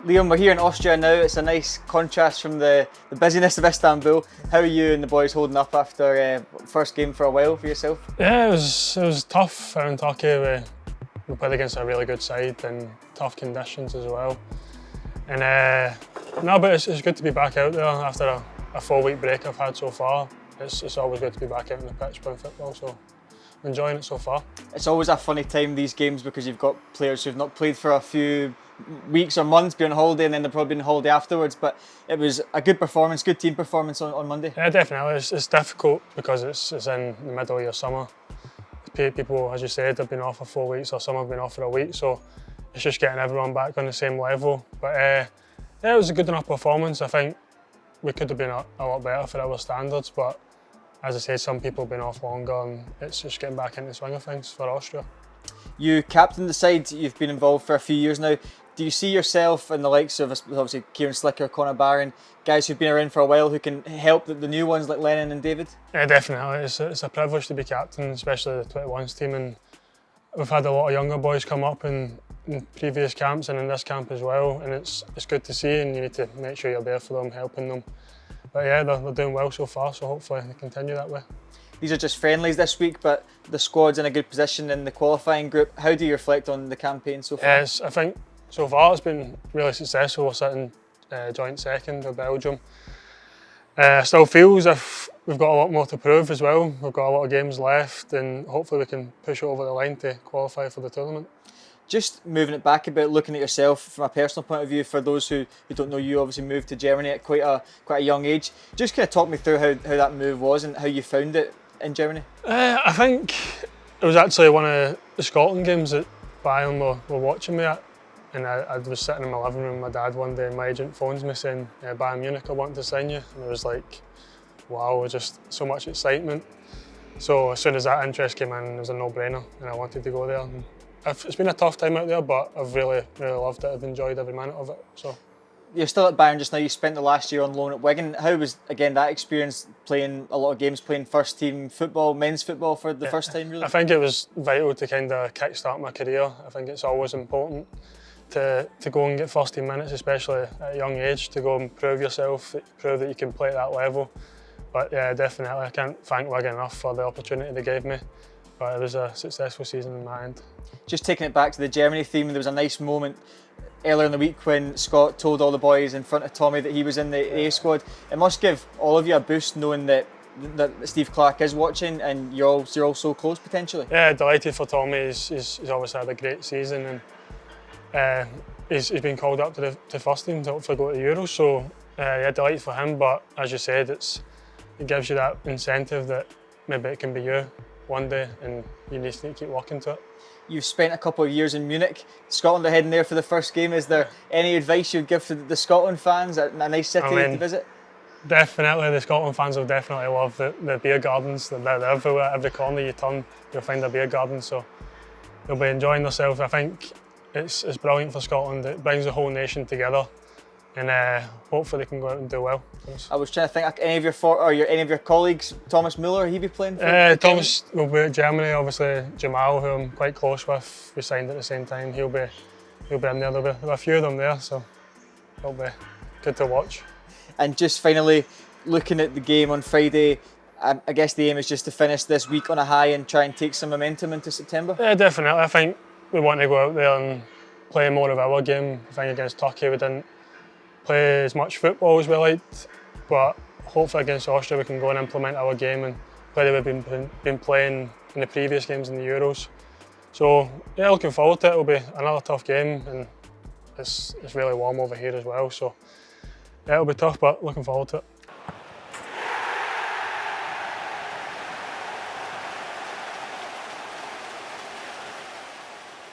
Liam, we're here in Austria now. It's a nice contrast from the busyness of Istanbul. How are you and the boys holding up after first game for a while for yourself? Yeah, it was tough out in Turkey. We played against a really good side and tough conditions as well. And no, but it's good to be back out there after a 4-week break I've had so far. It's always good to be back out on the pitch playing football, so I'm enjoying it so far. It's always a funny time, these games, because you've got players who've not played for a few weeks or months, be on holiday, and then they'll probably be on holiday afterwards. But it was a good performance, good team performance on Monday. Yeah, definitely. It's difficult because it's in the middle of your summer. People, as you said, have been off for 4 weeks, or some have been off for a week, so it's just getting everyone back on the same level. But yeah, it was a good enough performance. I think we could have been a lot better for our standards, but as I said, some people have been off longer, and it's just getting back into the swing of things for Austria. You captained the side, you've been involved for a few years now. Do you see yourself and the likes of, obviously, Kieran Slicker, Conor Barron, guys who've been around for a while who can help the new ones like Lennon and David? Yeah, definitely. It's a privilege to be captain, especially the 21s team. And we've had a lot of younger boys come up in previous camps and in this camp as well. And it's good to see, and you need to make sure you're there for them, helping them. But yeah, they're doing well so far, so hopefully they continue that way. These are just friendlies this week, but the squad's in a good position in the qualifying group. How do you reflect on the campaign so far? Yes, I think so far it's been really successful. We're sitting joint second with Belgium. Still feels as if we've got a lot more to prove as well. We've got a lot of games left, and hopefully we can push it over the line to qualify for the tournament. Just moving it back a bit, looking at yourself from a personal point of view, for those who don't know, you obviously moved to Germany at quite a young age. Just kind of talk me through how that move was and how you found it in Germany. I think it was actually one of the Scotland games that Bayern were watching me at, and I was sitting in my living room with my dad one day, and my agent phones me saying, Bayern Munich, I want to sign you. And it was like, wow, just so much excitement. So as soon as that interest came in, it was a no-brainer, and I wanted to go there. And it's been a tough time out there, but I've really loved it. I've enjoyed every minute of it. So. You're still at Bayern just now. You spent the last year on loan at Wigan. How was, again, that experience, playing a lot of games, playing first team football, men's football for the first time, really? I think it was vital to kind of kick-start my career. I think it's always important to go and get first team minutes, especially at a young age, to go and prove yourself, prove that you can play at that level. But yeah, definitely, I can't thank Wigan enough for the opportunity they gave me. But it was a successful season in my end. Just taking it back to the Germany theme, there was a nice moment earlier in the week when Scott told all the boys in front of Tommy that he was in the A squad. It must give all of you a boost knowing that Steve Clarke is watching and you're all so close potentially. Yeah, delighted for Tommy. He's obviously had a great season, and he's been called up to first team to hopefully go to the Euros. So yeah, delighted for him. But as you said, it gives you that incentive that maybe it can be you one day, and you need to keep working to it. You've spent a couple of years in Munich. Scotland are heading there for the first game. Is there any advice you'd give to the Scotland fans? A nice city to visit? Definitely, the Scotland fans will definitely love the beer gardens. They're everywhere. Every corner you turn, you'll find a beer garden. So they'll be enjoying themselves. I think it's brilliant for Scotland. It brings the whole nation together, and hopefully they can go out and do well. I was trying to think, any of your colleagues, Thomas Müller, he be playing for Thomas will be at Germany. Obviously, Jamal, who I'm quite close with, we signed at the same time. He'll be in there. There'll be a few of them there, so it'll be good to watch. And just finally, looking at the game on Friday, I guess the aim is just to finish this week on a high and try and take some momentum into September? Yeah, definitely. I think we want to go out there and play more of our game. I think against Turkey we didn't play as much football as we liked, but hopefully against Austria we can go and implement our game and play the way we've been playing in the previous games in the Euros. So yeah, looking forward to it. It'll be another tough game, and it's really warm over here as well, so yeah, it'll be tough, but looking forward to it.